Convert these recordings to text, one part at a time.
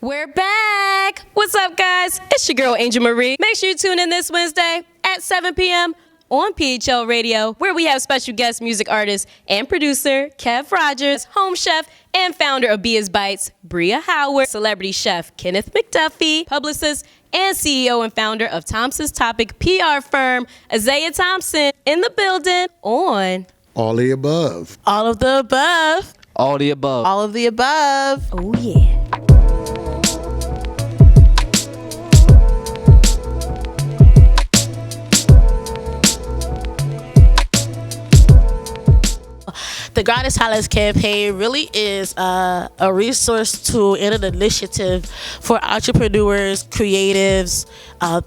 We're back. What's up, guys? It's your girl, Angel Marie. Make sure you tune in this Wednesday at 7 p.m. on PHL Radio, where we have special guest music artist and producer Kev Rogers, home chef and founder of Bia's Bites, Bria Howard, celebrity chef Kenneth McDuffie, publicist and CEO and founder of Thompson's Topic PR firm, Isaiah Thompson, in the building on All the Above. All of the above. All the above. All of the above. Oh yeah. The Goddess Highlights campaign really is a resource tool and an initiative for entrepreneurs, creatives,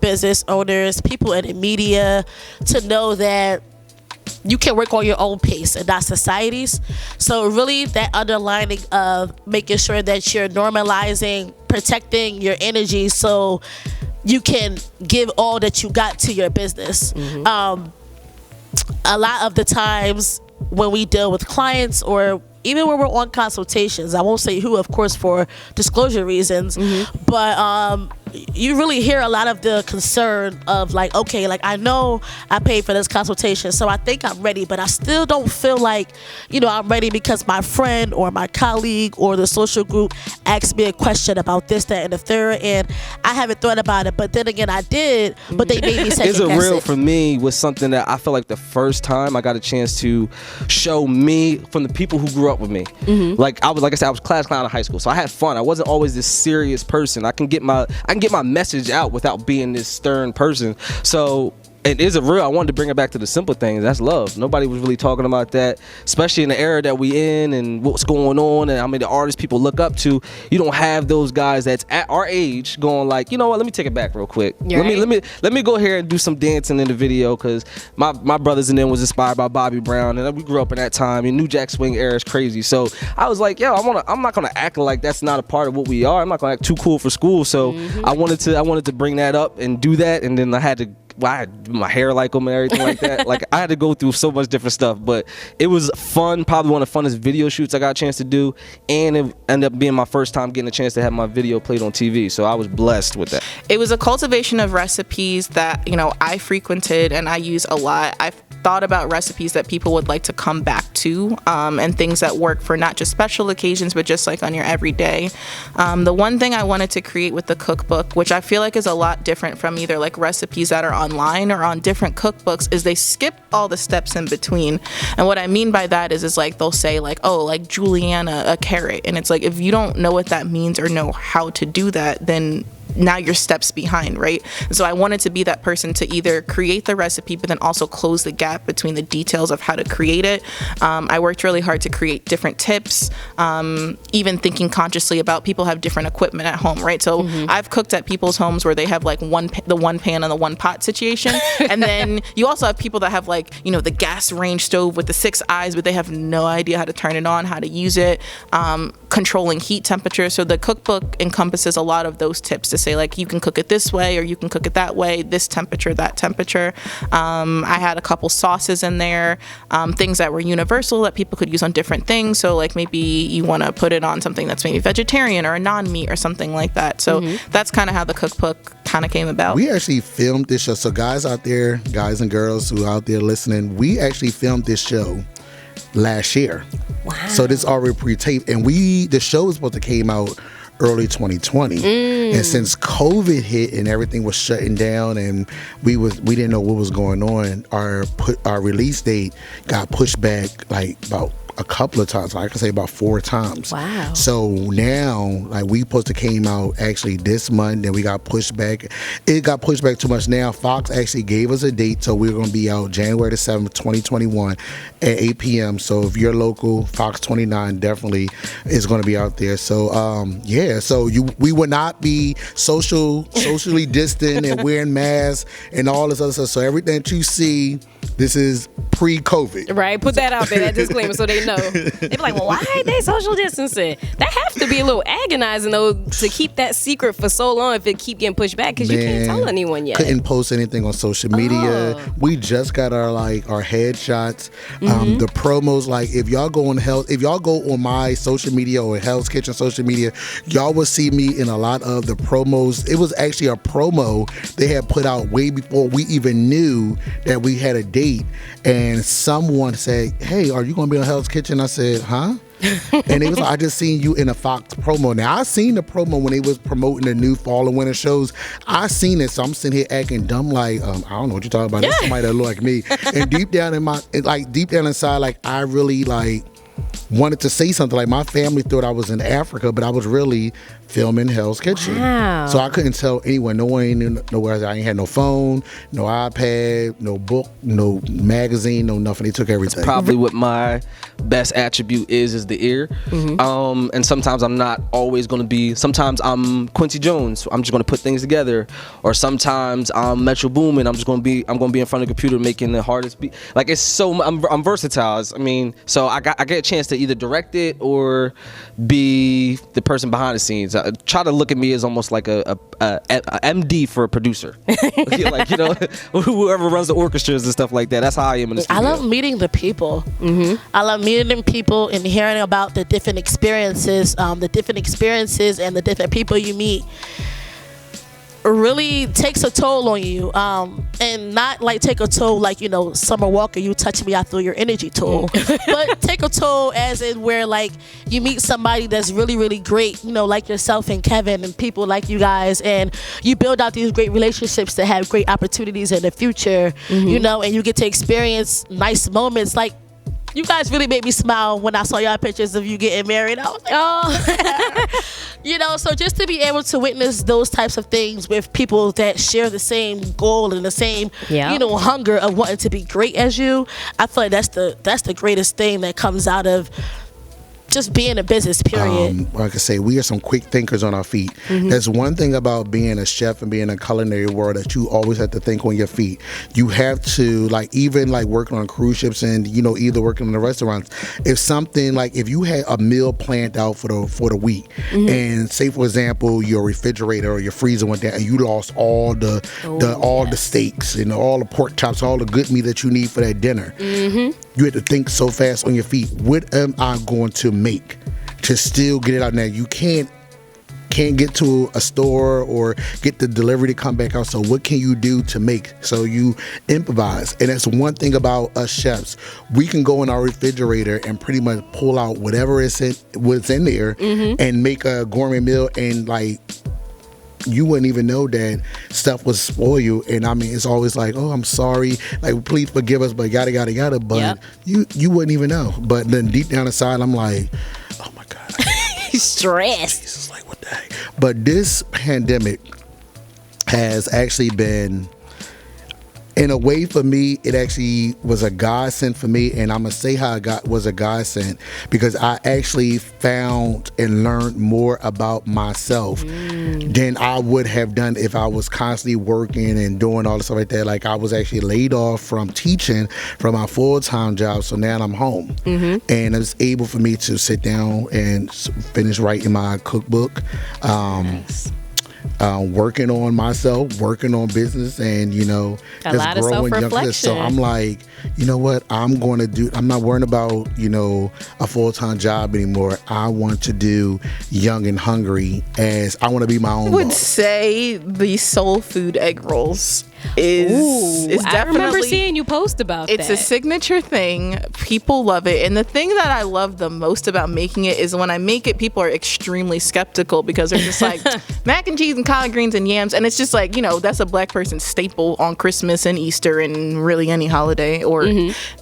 business owners, people in the media to know that you can work on your own pace and not society's. So really that underlining of making sure that you're normalizing, protecting your energy so you can give all that you got to your business. Mm-hmm. A lot of the times when we deal with clients or even when we're on consultations, I won't say who, of course, for disclosure reasons, but you really hear a lot of the concern of like, okay, like I know I paid for this consultation, so I think I'm ready, but I still don't feel like, I'm ready because my friend or my colleague or the social group asked me a question about this, that, and the third, and I haven't thought about it, but then again, I did, but they made me second guess it. It's a real for me was something that I feel like the first time I got a chance to show me from the people who grew up with me. Like I was class clown in high school, so I had fun. I wasn't always this serious person. I can get my message out without being this stern person. So it is I wanted to bring it back to the simple things. That's love. Nobody was really talking about that, especially in the era that we in and what's going on and how many artists people look up to. You don't have those guys that's at our age going like, you know what, let me take it back real quick. Let me go here and do some dancing in the video, because my brothers and them was inspired by Bobby Brown, and we grew up in that time, and New Jack Swing era is crazy. So I was like, yo, I'm not gonna act like that's not a part of what we are. I'm not gonna act too cool for school. So I wanted to bring that up and do that, and then I had my hair like them and everything like that. Like I had to go through so much different stuff, but it was fun. Probably one of the funnest video shoots I got a chance to do, and it ended up being my first time getting a chance to have my video played on TV. So I was blessed with that. It was a cultivation of recipes that I frequented and I use a lot. I've thought about recipes that people would like to come back to, and things that work for not just special occasions but just like on your everyday. The one thing I wanted to create with the cookbook, which I feel like is a lot different from either like recipes that are online or on different cookbooks, is they skip all the steps in between. And what I mean by that is like they'll say like, oh, like Juliana a carrot, and it's like if you don't know what that means or know how to do that, then now you're steps behind, right? And so I wanted to be that person to either create the recipe but then also close the gap between the details of how to create it. I worked really hard to create different tips, even thinking consciously about people have different equipment at home, right? So I've cooked at people's homes where they have like the one pan and the one pot situation, and then you also have people that have like the gas range stove with the 6 eyes, but they have no idea how to turn it on, how to use it, controlling heat temperature. So the cookbook encompasses a lot of those tips to say like you can cook it this way or you can cook it that way, this temperature, that temperature. I had a couple sauces in there, things that were universal that people could use on different things. So like maybe you want to put it on something that's maybe vegetarian or a non-meat or something like that. So that's kind of how the cookbook kind of came about. We actually filmed this show. So guys out there, guys and girls who are out there listening, we actually filmed this show last year. Wow. So this already pre-taped, and the show was supposed to came out early 2020, and since COVID hit and everything was shutting down and we didn't know what was going on, our release date got pushed back like about a couple of times. I can say about 4 times. Wow. So now, like, we supposed to came out actually this month, and we got pushed back. It got pushed back too much. Now Fox actually gave us a date, so we're going to be out January the 7th, 2021 at 8 p.m. So if you're local, Fox 29 definitely is going to be out there. So so we will not be socially distant and wearing masks and all this other stuff. So everything that you see, this is pre-COVID. Right. Put that out there, that disclaimer, so they even know. They be like, well, why ain't they social distancing? That has to be a little agonizing though to keep that secret for so long if it keep getting pushed back because you can't tell anyone yet. Couldn't post anything on social media. We just got our headshots. The promos, like if y'all go on my social media or Hell's Kitchen social media, y'all will see me in a lot of the promos. It was actually a promo they had put out way before we even knew that we had a date, and someone said, hey, are you gonna be on Hell's Kitchen? I said, huh? And it was like, I just seen you in a Fox promo. Now I seen the promo when they was promoting the new fall and winter shows. I seen it, so I'm sitting here acting dumb like I don't know what you're talking about. That's somebody that look like me. And deep down inside, like I really like wanted to say something. Like my family thought I was in Africa, but I was really filming Hell's Kitchen. Wow. So I couldn't tell anyone. No one knew nowhere. I ain't had no phone, no iPad, no book, no magazine, no nothing. They took everything. Probably what my best attribute is the ear. And sometimes I'm not always going to be. Sometimes I'm Quincy Jones. I'm just going to put things together. Or sometimes I'm Metro Boomin. I'm going to be in front of the computer making the hardest beat. Like it's so. I'm versatile. I mean, so I get a chance to either direct it or be the person behind the scenes. Try to look at me as almost like a MD for a producer. Like, you know, whoever runs the orchestras and stuff like that. That's how I am in the studio. I love meeting the people. I love meeting people and hearing about the different experiences, and the different people you meet. Really takes a toll on you, and not like take a toll like, you know, Summer Walker, you touch me, I feel your energy toll, but take a toll as in where like you meet somebody that's really, really great, you know, like yourself and Kevin and people like you guys, and you build out these great relationships that have great opportunities in the future, you know, and you get to experience nice moments. Like you guys really made me smile when I saw y'all pictures of you getting married. I was like, oh. You know, so just to be able to witness those types of things with people that share the same goal and the same, you know, hunger of wanting to be great as you, I feel like that's the greatest thing that comes out of just being a business, period. Like I say, we are some quick thinkers on our feet. There's one thing about being a chef and being in a culinary world that you always have to think on your feet. You have to, like, even like working on cruise ships and, you know, either working in the restaurants, if something like if you had a meal planned out for the week, and say for example your refrigerator or your freezer went down and you lost all the steaks and all the pork chops, all the good meat that you need for that dinner, you had to think so fast on your feet. What am I going to make to still get it out now? You can't get to a store or get the delivery to come back out. So what can you do to make? So you improvise. And that's one thing about us chefs. We can go in our refrigerator and pretty much pull out whatever was in there and make a gourmet meal, and like you wouldn't even know that stuff was spoiled. And I mean, it's always like, oh, I'm sorry, like please forgive us, but yada. But you wouldn't even know. But then deep down inside, I'm like, oh my God, stressed. Jesus, like what the heck? But this pandemic has actually been, in a way for me, it actually was a godsend for me, and I'm gonna say how it was a godsend because I actually found and learned more about myself than I would have done if I was constantly working and doing all the stuff like that. Like I was actually laid off from teaching from my full-time job, so now I'm home, and it was able for me to sit down and finish writing my cookbook. Working on myself, working on business, and you know, a lot of self-reflection. So I'm like, you know what? I'm not worrying about, you know, a full-time job anymore. I want to do Young and Hungry, as I want to be my own I would boss. say the soul food egg rolls is definitely, I remember seeing you post about it's that. a signature thing. People love it, and the thing that I love the most about making it is when I make it, people are extremely skeptical because they're just like mac and cheese and collard greens and yams, and it's just like, you know, that's a black person staple on Christmas and Easter and really any holiday or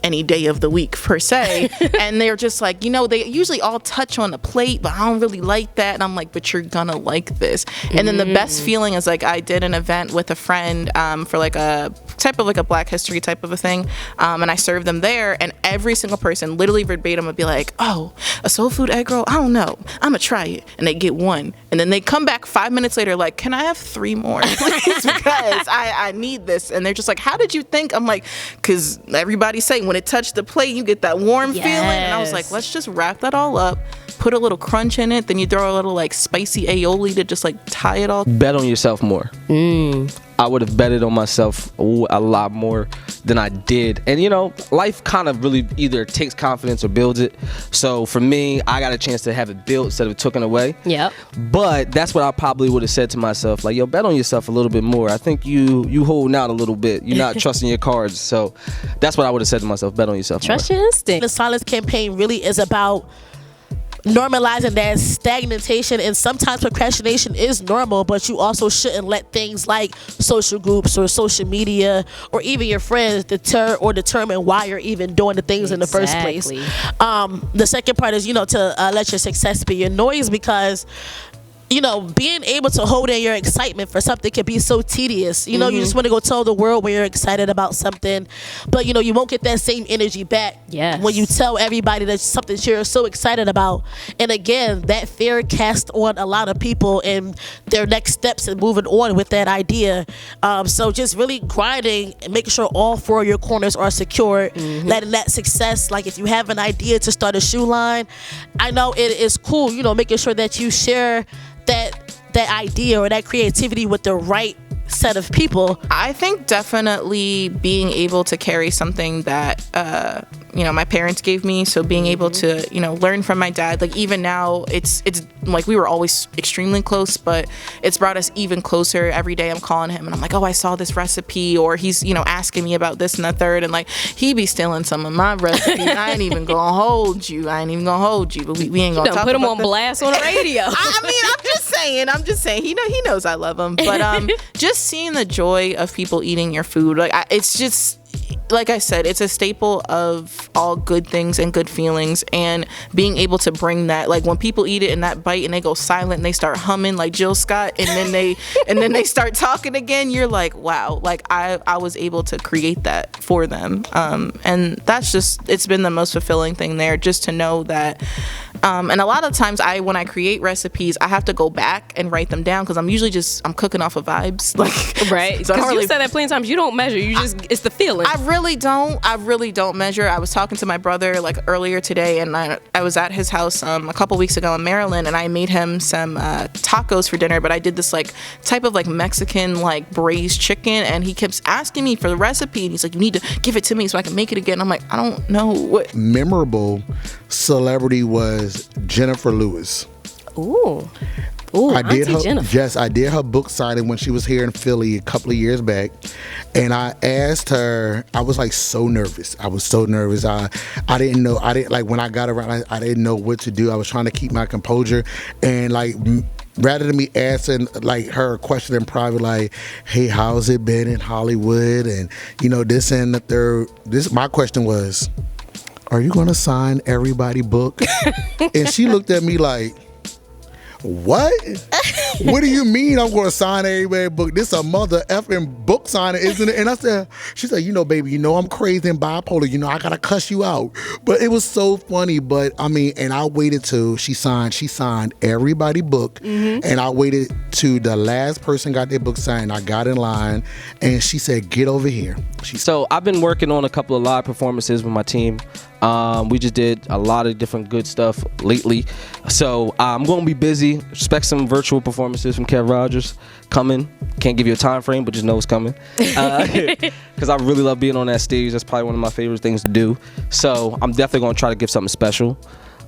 any day of the week per se. And they're just like, you know, they usually all touch on the plate, but I don't really like that. And I'm like, but you're gonna like this. And then the best feeling is like, I did an event with a friend for like a type of like a Black History type of a thing, and I served them there, and every single person, literally verbatim, would be like, "Oh, a soul food egg roll? I don't know. I'm gonna try it," and they get one, and then they come back 5 minutes later like, "Can I have 3 more, please? Because I need this." And they're just like, "How did you think?" I'm like, "Cause everybody say when it touched the plate, you get that warm feeling," and I was like, "Let's just wrap that all up." Put a little crunch in it, then you throw a little like spicy aioli to just like tie it all. Bet on yourself more. I would have betted on myself a lot more than I did. And life kind of really either takes confidence or builds it. So for me, I got a chance to have it built instead of taken away. Yep. But that's what I probably would have said to myself, like, yo, bet on yourself a little bit more. I think you holding out a little bit. You're not trusting your cards. So that's what I would have said to myself, bet on yourself Trust more. your instinct. The Silence campaign really is about normalizing that stagnation, and sometimes procrastination is normal, but you also shouldn't let things like social groups or social media or even your friends deter or determine why you're even doing the things in the first place. The second part is to let your success be your noise, because being able to hold in your excitement for something can be so tedious. You just want to go tell the world when you're excited about something, but you won't get that same energy back when you tell everybody that something you're so excited about. And again, that fear casts on a lot of people and their next steps and moving on with that idea. So just really grinding and making sure all 4 of your corners are secured, letting that success, like if you have an idea to start a shoe line, I know it is cool, making sure that you share that idea or that creativity with the right set of people. I think definitely being able to carry something that my parents gave me, so being able to learn from my dad, like even now it's like we were always extremely close, but it's brought us even closer. Every day I'm calling him and I'm like, "Oh, I saw this recipe," or he's asking me about this and the third, and like he be stealing some of my recipes. I ain't even gonna hold you, but we ain't gonna talk put him about on blast on the radio. I mean, I'm just saying he knows I love him, but just seeing the joy of people eating your food, like it's just, like I said, it's a staple of all good things and good feelings, and being able to bring that, like when people eat it in that bite and they go silent and they start humming like Jill Scott, and then they start talking again, you're like, wow, like I was able to create that for them, and that's just, it's been the most fulfilling thing there, just to know that. And a lot of times when I create recipes, I have to go back and write them down, because I'm usually I'm cooking off of vibes, like right. Because you said that plenty of times. You don't measure. You just it's the feeling. I really don't measure. I was talking to my brother like earlier today, and I was at his house a couple weeks ago in Maryland, and I made him some tacos for dinner. But I did this like type of like Mexican like braised chicken, and he keeps asking me for the recipe, and he's like, "You need to give it to me so I can make it again." I'm like, "I don't know what." Memorable celebrity was Jennifer Lewis. Ooh, I did Auntie her, Jennifer. yes, I did her book signing when she was here in Philly a couple of years back, and I asked her. I was like so nervous. I was so nervous. I didn't know. Like when I got around. I didn't know what to do. I was trying to keep my composure, and like rather than me asking like her a question in private, like, "Hey, how's it been in Hollywood?" and this and the third. My question was, "Are you gonna sign everybody book?" And she looked at me like, "What? What do you mean I'm going to sign everybody book? This a mother effing book signing, isn't it?" And I said, she said, "Baby, I'm crazy and bipolar. I got to cuss you out." But it was so funny. But I mean, and I waited till she signed everybody book. And I waited to the last person got their book signed. I got in line and she said, "Get over here." So I've been working on a couple of live performances with my team. We just did a lot of different good stuff lately. So I'm going to be busy. Expect some virtual performances from Kev Rogers coming. Can't give you a time frame, but just know it's coming. Because I really love being on that stage. That's probably one of my favorite things to do. So I'm definitely going to try to give something special.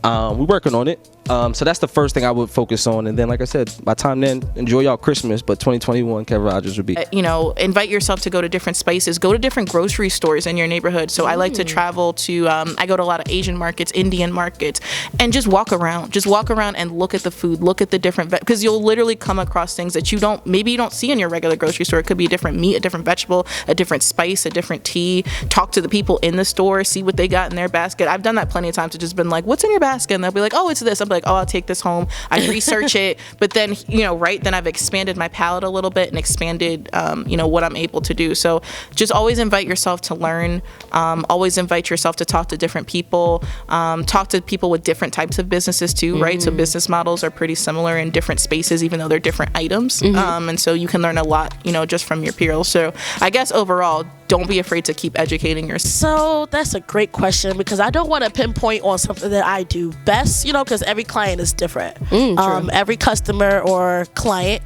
We're working on it. So that's the first thing I would focus on. And then, like I said, by the time then, enjoy y'all Christmas. But 2021, Kev Rogers would be. Invite yourself to go to different spaces. Go to different grocery stores in your neighborhood. So I like to travel to, I go to a lot of Asian markets, Indian markets, and just walk around. Just walk around and look at the food. Look at the different, because you'll literally come across things that maybe you don't see in your regular grocery store. It could be a different meat, a different vegetable, a different spice, a different tea. Talk to the people in the store. See what they got in their basket. I've done that plenty of times. It's just been like, "What's in your basket?" task? And they'll be like, oh, it's this. I'm like, oh, I'll take this home. I research it. But then, then I've expanded my palette a little bit and expanded, what I'm able to do. So just always invite yourself to learn. Always invite yourself to talk to different people. Talk to people with different types of businesses too, right? So business models are pretty similar in different spaces, even though they're different items. And so you can learn a lot, just from your peers. So I guess overall, don't be afraid to keep educating yourself. So that's a great question, because I don't want to pinpoint on something that I do best, because every client is different. Every customer or client,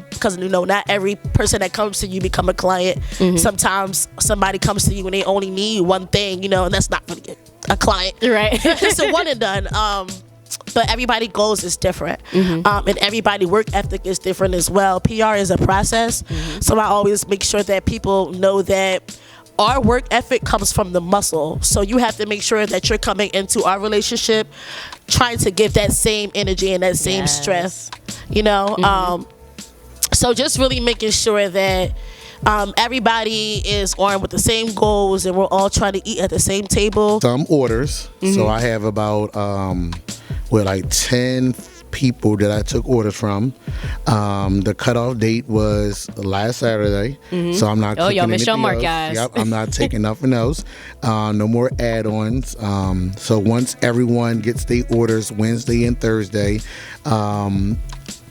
because not every person that comes to you become a client. Sometimes somebody comes to you and they only need one thing, and that's not really a client. Right. It's a one and done. But everybody goals is different, and everybody work ethic is different as well. PR is a process, so I always make sure that people know that our work ethic comes from the muscle. So you have to make sure that you're coming into our relationship trying to give that same energy and that same strength, so just really making sure that everybody is armed with the same goals and we're all trying to eat at the same table. Some orders. So I have about 10 people that I took orders from. The cutoff date was last Saturday, so I'm not. Oh, y'all cooking missed your anything mark, else. guys. Yep, I'm not taking nothing else. No more add-ons. So once everyone gets their orders Wednesday and Thursday,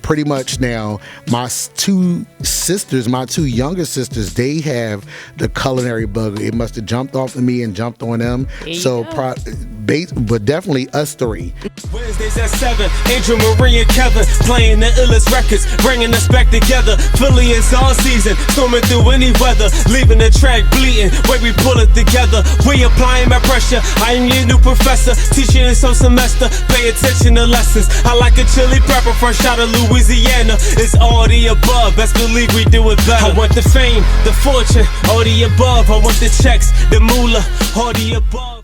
pretty much now my two younger sisters, they have the culinary bug. It must have jumped off of me and jumped on them. But definitely us three. Wednesdays at 7, Angel, Marie, and Kevin playing the illest records, bringing us back together. Philly is all season, storming through any weather, leaving the track bleeding. Way we pull it together, we applying my pressure. I am your new professor, teaching this whole semester. Pay attention to lessons. I like a chili pepper fresh out of Louisiana. It's all the above, best believe we do it better. I want the fame, the fortune, all the above. I want the checks, the moolah, all the above.